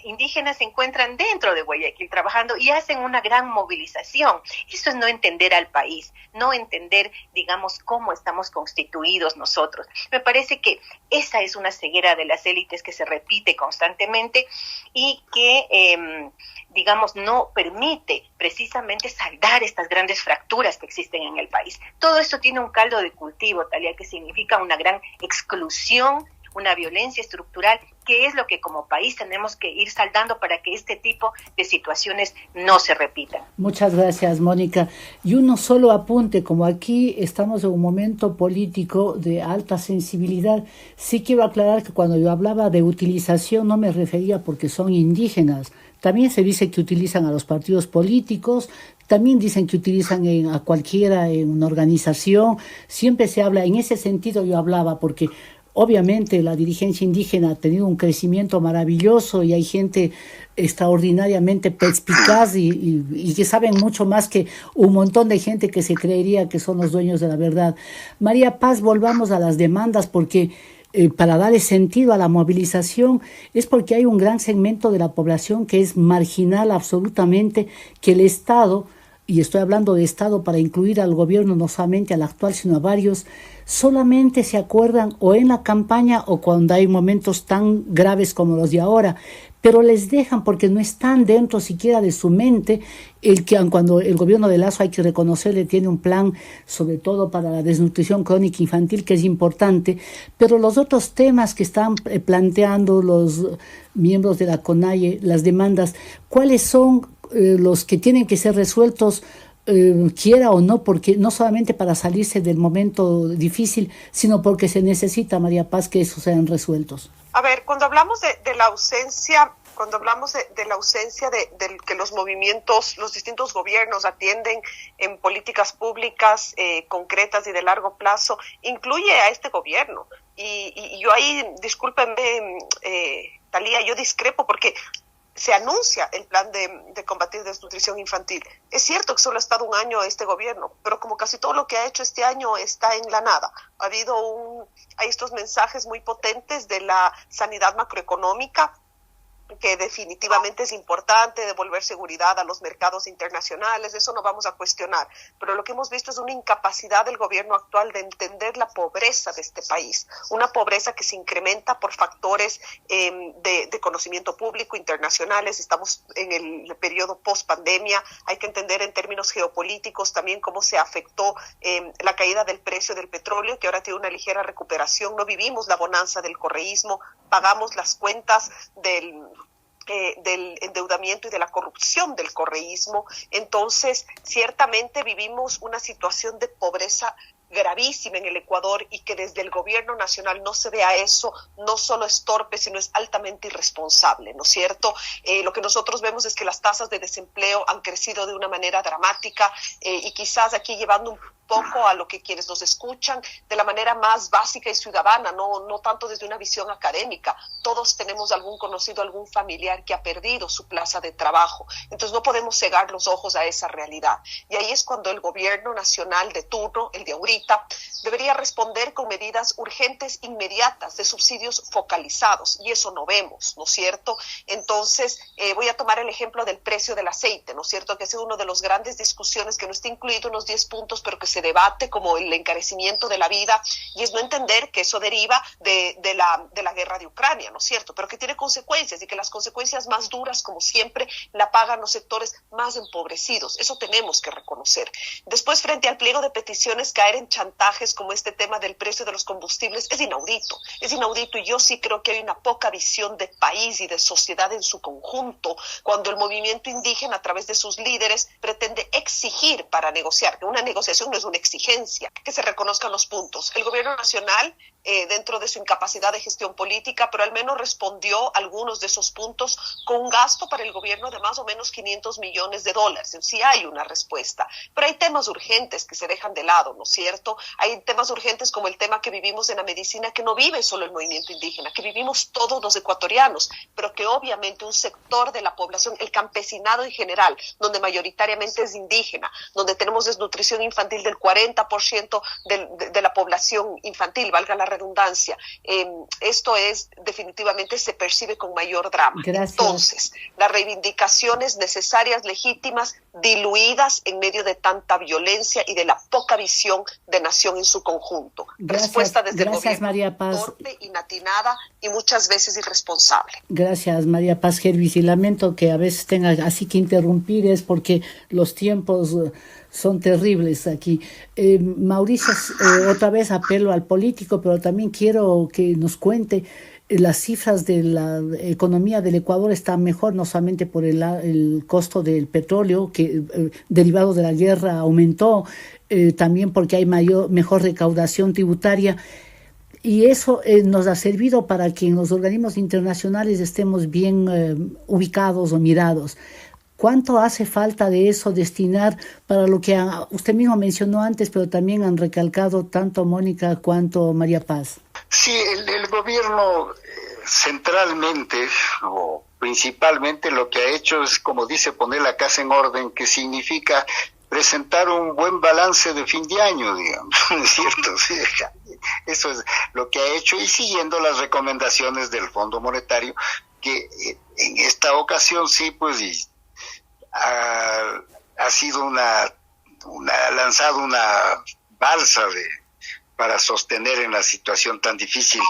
Speaker 8: indígenas se encuentran dentro de Guayaquil trabajando y hacen una gran movilización. Eso es no entender al país, no entender, digamos, cómo estamos constituidos nosotros. Me parece que esa es una ceguera de las élites que se repite constantemente y que, digamos, no permite precisamente saldar estas grandes fracturas que existen en el país. Todo esto tiene un caldo de cultivo, Thalía, que significa una gran exclusión, una violencia estructural qué es lo que como país tenemos que ir saldando para que este tipo de situaciones no se repitan.
Speaker 5: Muchas gracias, Mónica. Y uno solo apunte, como aquí estamos en un momento político de alta sensibilidad, sí quiero aclarar que cuando yo hablaba de utilización no me refería porque son indígenas. También se dice que utilizan a los partidos políticos, también dicen que utilizan a cualquiera en una organización. Siempre se habla, en ese sentido yo hablaba, porque obviamente la dirigencia indígena ha tenido un crecimiento maravilloso y hay gente extraordinariamente perspicaz y que saben mucho más que un montón de gente que se creería que son los dueños de la verdad. María Paz, volvamos a las demandas porque para darle sentido a la movilización es porque hay un gran segmento de la población que es marginal absolutamente, que el Estado, y estoy hablando de Estado para incluir al gobierno, no solamente al actual, sino a varios, solamente se acuerdan o en la campaña o cuando hay momentos tan graves como los de ahora, pero les dejan porque no están dentro siquiera de su mente cuando el gobierno de Lasso, hay que reconocerle, tiene un plan sobre todo para la desnutrición crónica infantil que es importante, pero los otros temas que están planteando los miembros de la CONAIE, las demandas, ¿cuáles son los que tienen que ser resueltos, quiera o no, porque no solamente para salirse del momento difícil, sino porque se necesita, María Paz, que esos sean resueltos?
Speaker 6: A ver, cuando hablamos de la ausencia, de la ausencia de que los movimientos, los distintos gobiernos atienden en políticas públicas concretas y de largo plazo, incluye a este gobierno. Y yo ahí, discúlpenme, Talía, yo discrepo porque se anuncia el plan de combatir desnutrición infantil. Es cierto que solo ha estado un año este gobierno, pero como casi todo lo que ha hecho este año está en la nada. Hay estos mensajes muy potentes de la sanidad macroeconómica, que definitivamente es importante, devolver seguridad a los mercados internacionales, eso no vamos a cuestionar, pero lo que hemos visto es una incapacidad del gobierno actual de entender la pobreza de este país, una pobreza que se incrementa por factores de conocimiento público internacionales. Estamos en el periodo post-pandemia, hay que entender en términos geopolíticos también cómo se afectó la caída del precio del petróleo, que ahora tiene una ligera recuperación. No vivimos la bonanza del correísmo, pagamos las cuentas del endeudamiento y de la corrupción del correísmo. Entonces, ciertamente vivimos una situación de pobreza gravísima en el Ecuador y que desde el gobierno nacional no se vea eso, no solo es torpe, sino es altamente irresponsable, ¿no es cierto? Lo que nosotros vemos es que las tasas de desempleo han crecido de una manera dramática y quizás aquí llevando un poco a lo que quienes nos escuchan de la manera más básica y ciudadana, no tanto desde una visión académica. Todos tenemos algún conocido, algún familiar que ha perdido su plaza de trabajo. Entonces no podemos cegar los ojos a esa realidad. Y ahí es cuando el gobierno nacional de turno, el de ahorita, debería responder con medidas urgentes, inmediatas, de subsidios focalizados. Y eso no vemos, ¿no es cierto? Entonces voy a tomar el ejemplo del precio del aceite, ¿no es cierto? Que ha sido una de las grandes discusiones que no está incluido en los 10 puntos, pero que se debate como el encarecimiento de la vida, y es no entender que eso deriva de la guerra de Ucrania, ¿no es cierto? Pero que tiene consecuencias y que las consecuencias más duras, como siempre, la pagan los sectores más empobrecidos. Eso tenemos que reconocer. Después, frente al pliego de peticiones, caer en chantajes como este tema del precio de los combustibles es inaudito. Es inaudito, y yo sí creo que hay una poca visión de país y de sociedad en su conjunto cuando el movimiento indígena, a través de sus líderes, pretende exigir para negociar, que una negociación no es una exigencia, que se reconozcan los puntos. El gobierno nacional, dentro de su incapacidad de gestión política, pero al menos respondió a algunos de esos puntos con un gasto para el gobierno de más o menos $500 millones. Sí hay una respuesta, pero hay temas urgentes que se dejan de lado, ¿no es cierto? Hay temas urgentes como el tema que vivimos en la medicina, que no vive solo el movimiento indígena, que vivimos todos los ecuatorianos, pero que obviamente un sector de la población, el campesinado en general, donde mayoritariamente es indígena, donde tenemos desnutrición infantil del 40% de la población infantil, valga la redundancia. Esto es definitivamente, se percibe con mayor drama.
Speaker 5: Gracias.
Speaker 6: Entonces, las reivindicaciones necesarias, legítimas, diluidas en medio de tanta violencia y de la poca visión de nación en su conjunto.
Speaker 5: Gracias,
Speaker 6: respuesta desde
Speaker 5: gracias,
Speaker 6: el gobierno,
Speaker 5: María Paz.
Speaker 6: torpe, inatinada y muchas veces irresponsable.
Speaker 5: Gracias, María Paz Gervis, y lamento que a veces tenga así que interrumpir, es porque los tiempos son terribles aquí. Mauricio, otra vez apelo al político, pero también quiero que nos cuente las cifras de la economía del Ecuador están mejor, no solamente por el costo del petróleo, que derivado de la guerra aumentó, también porque hay mejor recaudación tributaria. Y eso nos ha servido para que en los organismos internacionales estemos bien ubicados o mirados. ¿Cuánto hace falta de eso destinar para lo que usted mismo mencionó antes, pero también han recalcado tanto Mónica cuanto María Paz?
Speaker 7: Sí, el gobierno centralmente o principalmente lo que ha hecho es, como dice, poner la casa en orden, que significa presentar un buen balance de fin de año, digamos, ¿no es cierto? Sí, eso es lo que ha hecho, y siguiendo las recomendaciones del Fondo Monetario, que en esta ocasión sí, pues ha sido ha lanzado una balsa para sostener en la situación tan difícil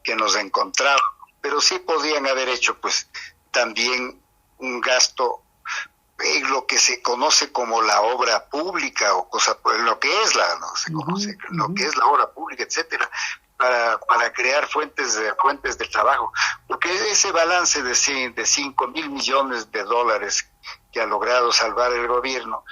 Speaker 7: que nos encontramos, pero sí podían haber hecho pues también un gasto en lo que se conoce como la obra pública o cosa por lo que es lo que es la obra pública, etcétera, para crear fuentes de trabajo, porque ese balance de 5.000 millones de dólares que ha logrado salvar el gobierno,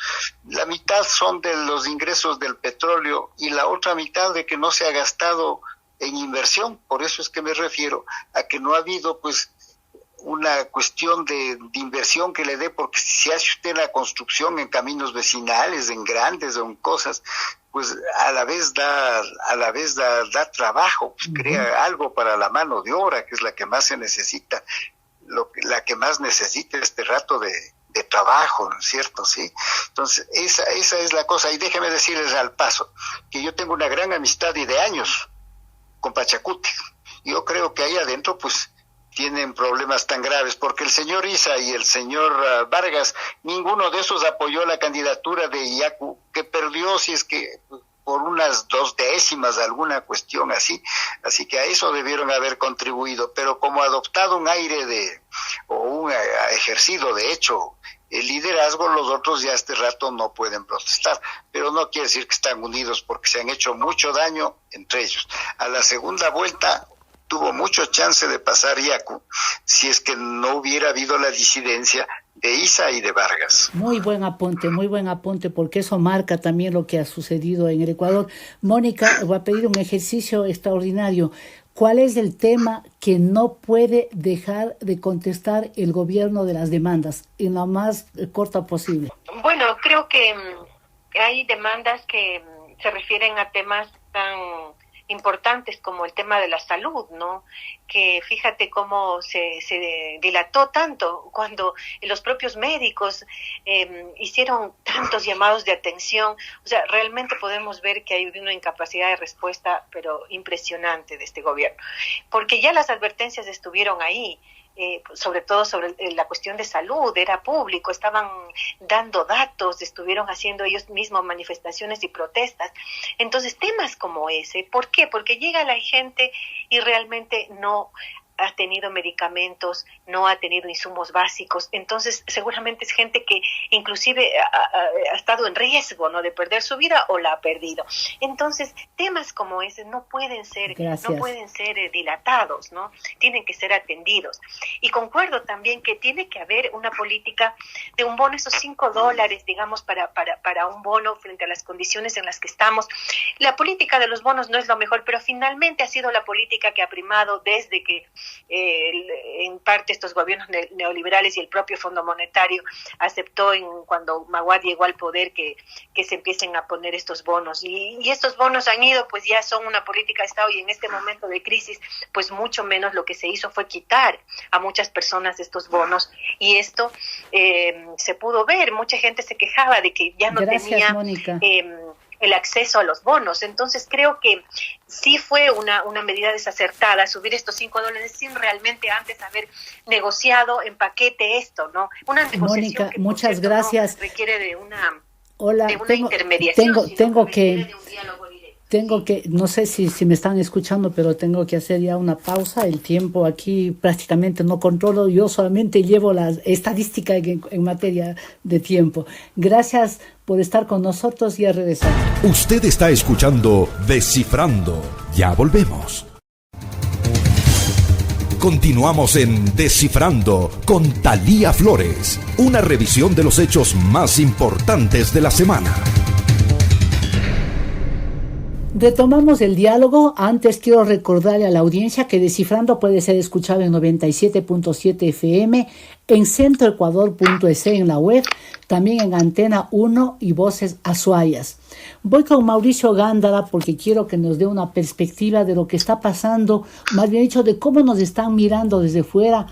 Speaker 7: la mitad son de los ingresos del petróleo y la otra mitad de que no se ha gastado en inversión. Por eso es que me refiero a que no ha habido pues una cuestión de inversión que le dé, porque si hace usted la construcción en caminos vecinales, en grandes o en cosas, pues a la vez da trabajo, pues crea algo para la mano de obra, que es la que más se necesita, la que más necesita este rato de trabajo, ¿no es cierto? Sí. Entonces, esa es la cosa. Y déjeme decirles al paso que yo tengo una gran amistad y de años con Pachacuti. Yo creo que ahí adentro, pues, tienen problemas tan graves, porque el señor Issa y el señor Vargas, ninguno de esos apoyó la candidatura de Yacu, que perdió, si es que por unas 2 décimas, alguna cuestión así que a eso debieron haber contribuido, pero como ha adoptado un aire ha ejercido de hecho el liderazgo, los otros ya este rato no pueden protestar, pero no quiere decir que están unidos, porque se han hecho mucho daño entre ellos. A la segunda vuelta tuvo mucho chance de pasar Yacu si es que no hubiera habido la disidencia de Issa y de Vargas.
Speaker 5: Muy buen apunte, porque eso marca también lo que ha sucedido en el Ecuador. Mónica, voy a pedir un ejercicio extraordinario. ¿Cuál es el tema que no puede dejar de contestar el gobierno de las demandas en lo más corta posible?
Speaker 8: Bueno, creo que hay demandas que se refieren a temas tan importantes como el tema de la salud, ¿no? Que fíjate cómo se dilató tanto cuando los propios médicos hicieron tantos llamados de atención. O sea, realmente podemos ver que hay una incapacidad de respuesta, pero impresionante de este gobierno, porque ya las advertencias estuvieron ahí. Sobre todo sobre la cuestión de salud, era público, estaban dando datos, estuvieron haciendo ellos mismos manifestaciones y protestas. Entonces, temas como ese, ¿por qué? Porque llega la gente y realmente no ha tenido medicamentos, no ha tenido insumos básicos, entonces seguramente es gente que inclusive ha estado en riesgo, ¿no?, de perder su vida o la ha perdido. Entonces, temas como ese no pueden ser dilatados, ¿no? Tienen que ser atendidos. Y concuerdo también que tiene que haber una política de un bono, esos $5, digamos, para un bono frente a las condiciones en las que estamos. La política de los bonos no es lo mejor, pero finalmente ha sido la política que ha primado desde que en parte estos gobiernos neoliberales y el propio Fondo Monetario aceptó cuando Maguad llegó al poder que se empiecen a poner estos bonos, y estos bonos han ido, pues ya son una política de Estado, y en este momento de crisis pues mucho menos. Lo que se hizo fue quitar a muchas personas estos bonos, y esto se pudo ver. Mucha gente se quejaba de que ya no tenía el acceso a los bonos. Entonces creo que sí fue una medida desacertada subir estos $5 sin realmente antes haber negociado en paquete esto, ¿no? Una negociación
Speaker 5: Mónica,
Speaker 8: que,
Speaker 5: muchas gracias.
Speaker 8: No requiere de una
Speaker 5: Tengo
Speaker 8: intermediación,
Speaker 5: que, no sé si me están escuchando, pero tengo que hacer ya una pausa. El tiempo aquí prácticamente no controlo, yo solamente llevo la estadística en materia de tiempo. Gracias por estar con nosotros y a regresar.
Speaker 2: Usted está escuchando Descifrando. Ya volvemos. Continuamos en Descifrando con Thalía Flores, una revisión de los hechos más importantes de la semana.
Speaker 5: Retomamos el diálogo. Antes quiero recordarle a la audiencia que Descifrando puede ser escuchado en 97.7 FM, en centroecuador.es en la web, también en Antena 1 y Voces Azuayas. Voy con Mauricio Gándara porque quiero que nos dé una perspectiva de lo que está pasando, más bien dicho, de cómo nos están mirando desde fuera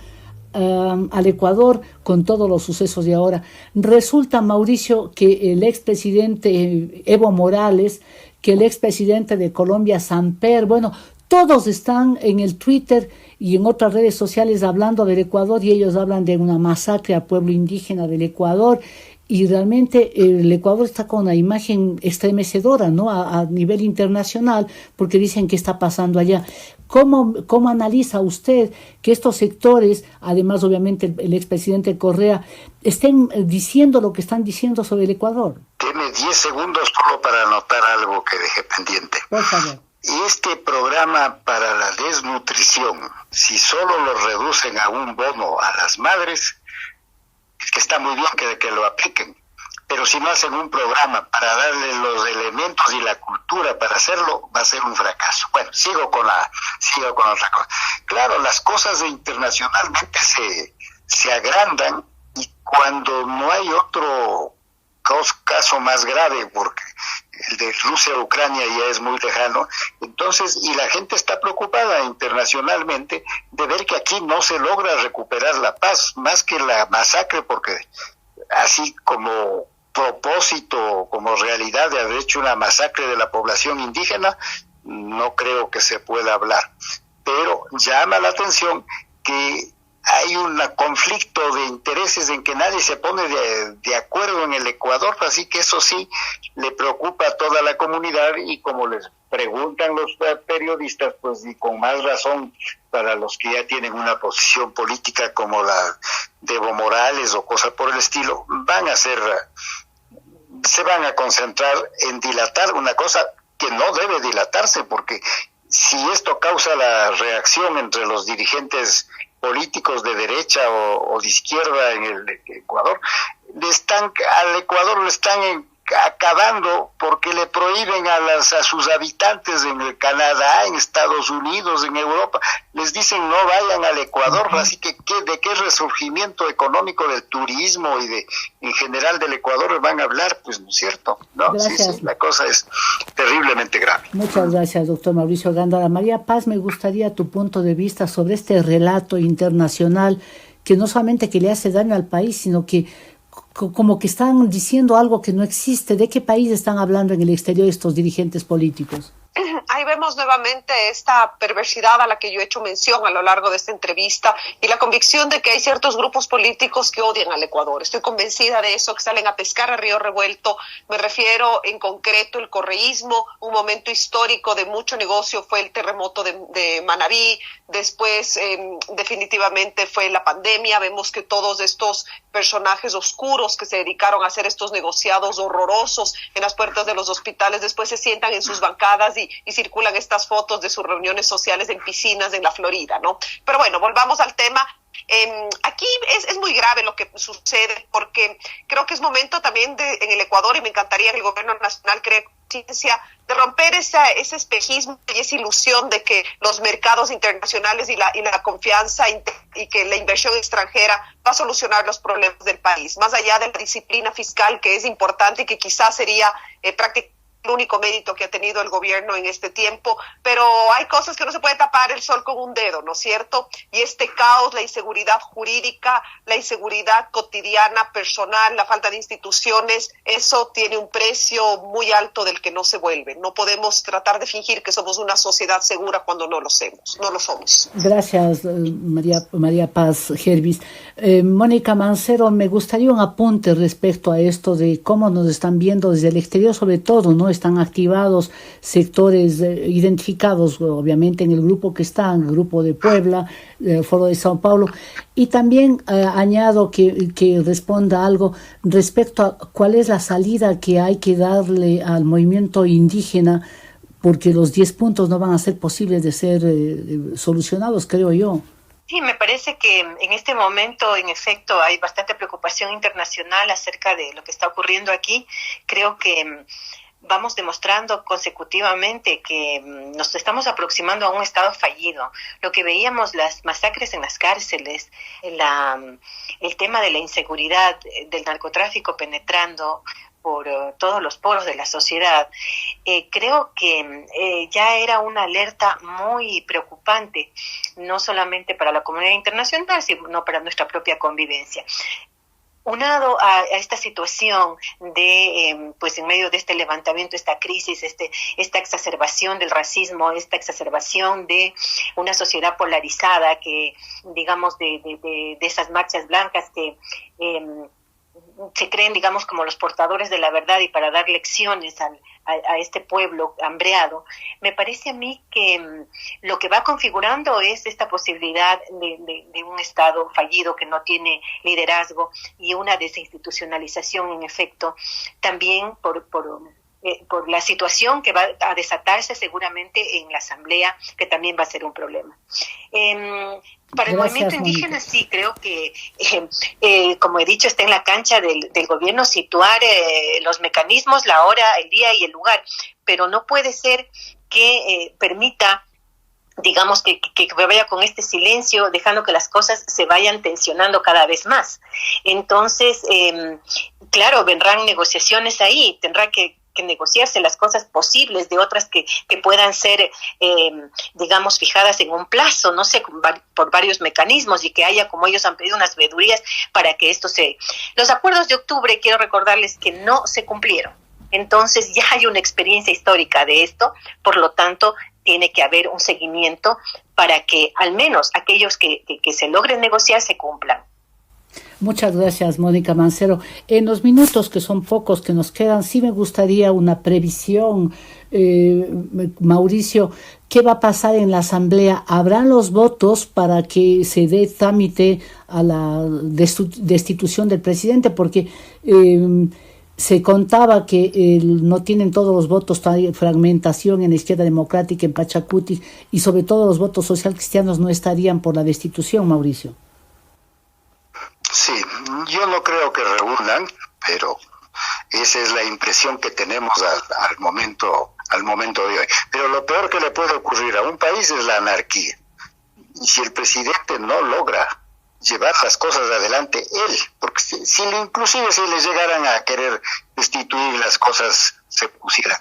Speaker 5: al Ecuador con todos los sucesos de ahora. Resulta, Mauricio, que el expresidente Evo Morales, que el expresidente de Colombia, Samper, bueno, todos están en el Twitter y en otras redes sociales hablando del Ecuador, y ellos hablan de una masacre al pueblo indígena del Ecuador, y realmente el Ecuador está con una imagen estremecedora, ¿no? A nivel internacional, porque dicen qué está pasando allá. ¿Cómo analiza usted que estos sectores, además obviamente el expresidente Correa, estén diciendo lo que están diciendo sobre el Ecuador?
Speaker 7: Tiene 10 segundos solo para anotar algo que dejé pendiente.
Speaker 5: Por favor.
Speaker 7: Este programa para la desnutrición, si solo lo reducen a un bono a las madres, que está muy bien que lo apliquen, pero si no hacen un programa para darle los elementos y la cultura para hacerlo, va a ser un fracaso. Bueno, sigo con otra cosa. Claro, las cosas internacionalmente se agrandan, y cuando no hay otro caso más grave, porque el de Rusia-Ucrania ya es muy lejano, entonces, y la gente está preocupada internacionalmente de ver que aquí no se logra recuperar la paz, más que la masacre, porque así como propósito, como realidad de haber hecho una masacre de la población indígena, no creo que se pueda hablar. Pero llama la atención que hay un conflicto de intereses en que nadie se pone de acuerdo en el Ecuador, así que eso sí le preocupa a toda la comunidad, y como les preguntan los periodistas, pues y con más razón para los que ya tienen una posición política como la de Evo Morales o cosas por el estilo, se van a concentrar en dilatar una cosa que no debe dilatarse, porque si esto causa la reacción entre los dirigentes políticos de derecha o de izquierda en el Ecuador, al Ecuador lo están acabando, porque le prohíben a sus habitantes en el Canadá, en Estados Unidos, en Europa, les dicen no vayan al Ecuador. Así que ¿de qué resurgimiento económico del turismo y en general del Ecuador van a hablar? Pues no es cierto, ¿no? Sí, la cosa es terriblemente grave.
Speaker 5: Muchas gracias, doctor Mauricio Gándara. María Paz, me gustaría tu punto de vista sobre este relato internacional que no solamente que le hace daño al país, sino que como que están diciendo algo que no existe. ¿De qué país están hablando en el exterior estos dirigentes políticos?
Speaker 6: Ahí vemos nuevamente esta perversidad a la que yo he hecho mención a lo largo de esta entrevista, y la convicción de que hay ciertos grupos políticos que odian al Ecuador. Estoy convencida de eso, que salen a pescar a río revuelto. Me refiero en concreto al correísmo. Un momento histórico de mucho negocio fue el terremoto de Manabí. Después definitivamente fue la pandemia. Vemos que todos estos personajes oscuros que se dedicaron a hacer estos negociados horrorosos en las puertas de los hospitales, después se sientan en sus bancadas y circulan estas fotos de sus reuniones sociales en piscinas en la Florida, ¿no? Pero bueno, volvamos al tema. Aquí es muy grave lo que sucede, porque creo que es momento también en el Ecuador, y me encantaría que el gobierno nacional cree conciencia de romper ese espejismo y esa ilusión de que los mercados internacionales y la confianza y que la inversión extranjera va a solucionar los problemas del país, más allá de la disciplina fiscal, que es importante y que quizás sería prácticamente el único mérito que ha tenido el gobierno en este tiempo, pero hay cosas que no se puede tapar el sol con un dedo, ¿no es cierto? Y este caos, la inseguridad jurídica, la inseguridad cotidiana, personal, la falta de instituciones, eso tiene un precio muy alto del que no se vuelve. No podemos tratar de fingir que somos una sociedad segura cuando no lo somos.
Speaker 5: Gracias, María Paz Gervis. Mónica Mancero, me gustaría un apunte respecto a esto de cómo nos están viendo desde el exterior, sobre todo, ¿no? Están activados sectores identificados, obviamente, en el grupo que está, en el grupo de Puebla, el Foro de Sao Paulo, y también añado que responda algo respecto a cuál es la salida que hay que darle al movimiento indígena, porque los 10 puntos no van a ser posibles de ser solucionados, creo yo.
Speaker 8: Sí, me parece que en este momento, en efecto, hay bastante preocupación internacional acerca de lo que está ocurriendo aquí. Creo que vamos demostrando consecutivamente que nos estamos aproximando a un estado fallido. Lo que veíamos, las masacres en las cárceles, el tema de la inseguridad, del narcotráfico penetrando por todos los poros de la sociedad, creo que ya era una alerta muy preocupante, no solamente para la comunidad internacional, sino para nuestra propia convivencia. Unado a esta situación de, pues en medio de este levantamiento, esta crisis, esta exacerbación del racismo, esta exacerbación de una sociedad polarizada que, digamos, de esas marchas blancas que se creen, digamos, como los portadores de la verdad y para dar lecciones a este pueblo hambreado, me parece a mí que lo que va configurando es esta posibilidad de un Estado fallido que no tiene liderazgo y una desinstitucionalización, en efecto, también por la situación que va a desatarse seguramente en la Asamblea, que también va a ser un problema. Para el movimiento indígena, sí, creo que, como he dicho, está en la cancha del gobierno situar los mecanismos, la hora, el día y el lugar, pero no puede ser que permita, digamos, que vaya con este silencio, dejando que las cosas se vayan tensionando cada vez más. Entonces, claro, vendrán negociaciones ahí, tendrá que negociarse las cosas posibles de otras que puedan ser, digamos, fijadas en un plazo, no sé, por varios mecanismos, y que haya, como ellos han pedido, unas veedurías para que esto se... Los acuerdos de octubre, quiero recordarles que no se cumplieron. Entonces ya hay una experiencia histórica de esto, por lo tanto tiene que haber un seguimiento para que al menos aquellos que se logren negociar se cumplan.
Speaker 5: Muchas gracias, Mónica Mancero. En los minutos, que son pocos que nos quedan, sí me gustaría una previsión, Mauricio. ¿Qué va a pasar en la Asamblea? ¿Habrán los votos para que se dé trámite a la destitución del presidente? Porque se contaba que no tienen todos los votos, hay fragmentación en la Izquierda Democrática, en Pachacuti, y sobre todo los votos social cristianos no estarían por la destitución, Mauricio.
Speaker 7: Sí, yo no creo que reúnan, pero esa es la impresión que tenemos al momento de hoy. Pero lo peor que le puede ocurrir a un país es la anarquía. Y si el presidente no logra llevar las cosas adelante, él, porque inclusive si le llegaran a querer destituir, las cosas se pusieran.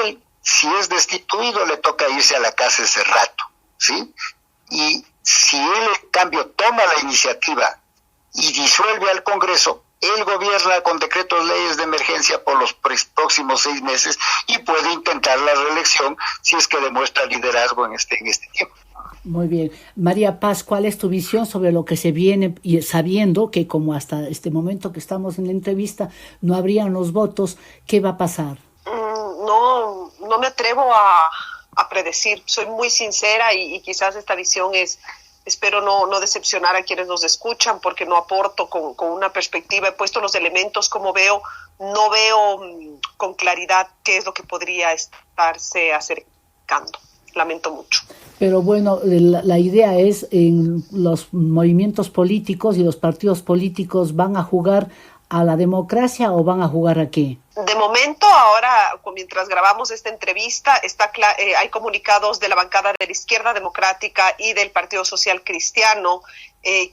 Speaker 7: Él, si es destituido, le toca irse a la casa ese rato, ¿sí? Y si él, en cambio, toma la iniciativa y disuelve al Congreso, él gobierna con decretos leyes de emergencia por los próximos 6 meses y puede intentar la reelección si es que demuestra liderazgo en este tiempo.
Speaker 5: Muy bien. María Paz, ¿cuál es tu visión sobre lo que se viene, y sabiendo que como hasta este momento que estamos en la entrevista no habrían los votos, qué va a pasar?
Speaker 6: No me atrevo a predecir, soy muy sincera y quizás esta visión espero no decepcionar a quienes nos escuchan, porque no aporto con una perspectiva, he puesto los elementos como veo, no veo con claridad qué es lo que podría estarse acercando. Lamento mucho.
Speaker 5: Pero bueno, la idea es, en los movimientos políticos y los partidos políticos, ¿van a jugar a la democracia o van a jugar a qué?
Speaker 6: De momento, ahora, mientras grabamos esta entrevista, hay comunicados de la bancada de la Izquierda Democrática y del Partido Social Cristiano,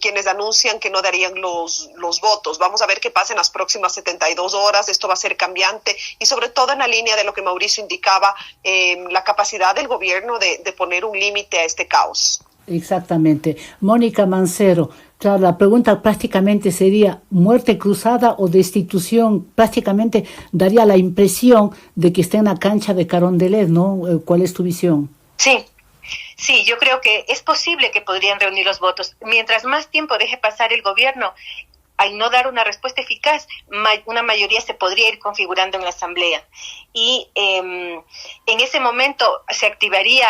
Speaker 6: quienes anuncian que no darían los votos. Vamos a ver qué pasa en las próximas 72 horas, esto va a ser cambiante, y sobre todo en la línea de lo que Mauricio indicaba, la capacidad del gobierno de poner un límite a este caos.
Speaker 5: Exactamente. Mónica Mancero, claro, la pregunta prácticamente sería muerte cruzada o destitución. Prácticamente daría la impresión de que está en la cancha de Carondelet, ¿no? ¿Cuál es tu visión?
Speaker 8: Sí, yo creo que es posible que podrían reunir los votos. Mientras más tiempo deje pasar el gobierno, al no dar una respuesta eficaz, una mayoría se podría ir configurando en la Asamblea. Y en ese momento se activaría,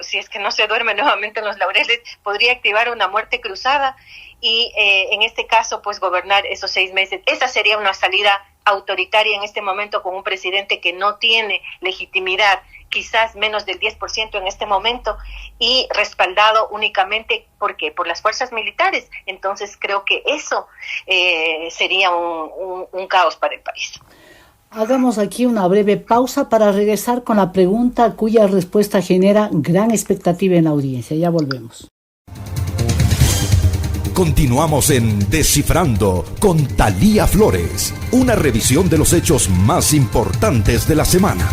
Speaker 8: si es que no se duerme nuevamente en los laureles, podría activar una muerte cruzada y en este caso, pues, gobernar esos 6 meses. Esa sería una salida autoritaria en este momento, con un presidente que no tiene legitimidad quizás menos del 10% en este momento, y respaldado únicamente por las fuerzas militares. Entonces creo que eso sería un caos para el país.
Speaker 5: Hagamos aquí una breve pausa para regresar con la pregunta cuya respuesta genera gran expectativa en la audiencia. Ya volvemos.
Speaker 2: Continuamos en Descifrando con Thalía Flores, una revisión de los hechos más importantes de la semana.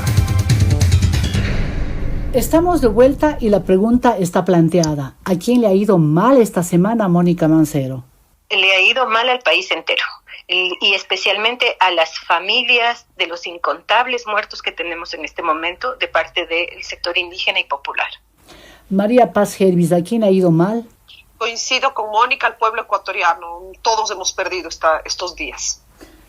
Speaker 5: Estamos de vuelta y la pregunta está planteada. ¿A quién le ha ido mal esta semana, Mónica Mancero?
Speaker 8: Le ha ido mal al país entero, y especialmente a las familias de los incontables muertos que tenemos en este momento de parte del sector indígena y popular.
Speaker 5: María Paz Hervis, ¿a quién le ha ido mal?
Speaker 6: Coincido con Mónica, al pueblo ecuatoriano. Todos hemos perdido estos días.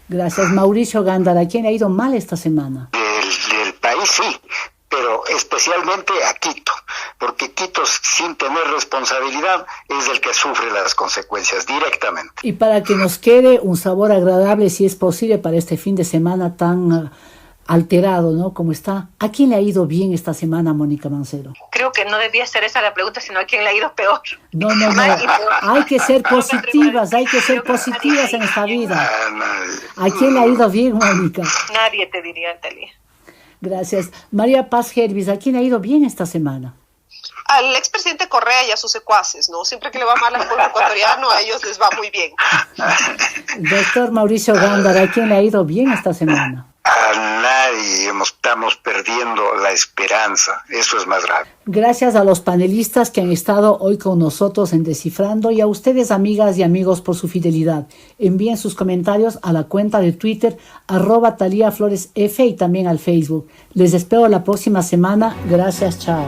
Speaker 5: Gracias. Mauricio Gándara, ¿a quién le ha ido mal esta semana?
Speaker 7: El país sí, pero especialmente a Quito, porque Quito, sin tener responsabilidad, es el que sufre las consecuencias directamente.
Speaker 5: Y para que nos quede un sabor agradable, si es posible, para este fin de semana tan alterado, ¿no? Como está. ¿A quién le ha ido bien esta semana, Mónica Mancero?
Speaker 8: Creo que no debía ser esa la pregunta, sino a quién le ha ido peor.
Speaker 5: No. Hay que ser positivas, en esta vida. ¿A quién le ha ido bien, Mónica?
Speaker 8: Nadie te diría, Thalía.
Speaker 5: Gracias. María Paz Hervis, ¿a quién le ha ido bien esta semana?
Speaker 6: Al expresidente Correa y a sus secuaces, ¿no? Siempre que le va mal al pueblo ecuatoriano, a ellos les va muy bien.
Speaker 5: Doctor Mauricio Gándara, ¿a quién le ha ido bien esta semana?
Speaker 7: A nadie, estamos perdiendo la esperanza, eso es más grave.
Speaker 5: Gracias a los panelistas que han estado hoy con nosotros en Descifrando y a ustedes, amigas y amigos, por su fidelidad. Envíen sus comentarios a la cuenta de Twitter @ThalíaFloresF y también al Facebook. Les espero la próxima semana. Gracias, chao.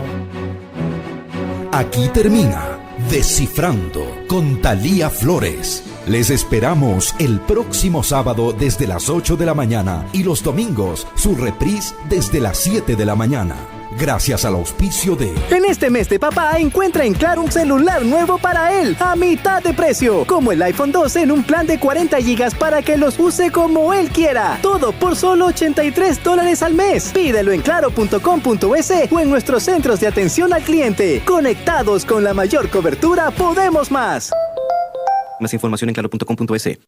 Speaker 2: Aquí termina Descifrando con Thalía Flores. Les esperamos el próximo sábado desde las 8 de la mañana y los domingos su reprise desde las 7 de la mañana. Gracias al auspicio de...
Speaker 3: En este mes de papá encuentra en Claro un celular nuevo para él a mitad de precio, como el iPhone 12 en un plan de 40 gigas para que los use como él quiera. Todo por solo $83 al mes. Pídelo en claro.com.es o en nuestros centros de atención al cliente. Conectados con la mayor cobertura, podemos más.
Speaker 4: Más información en claro.com.es.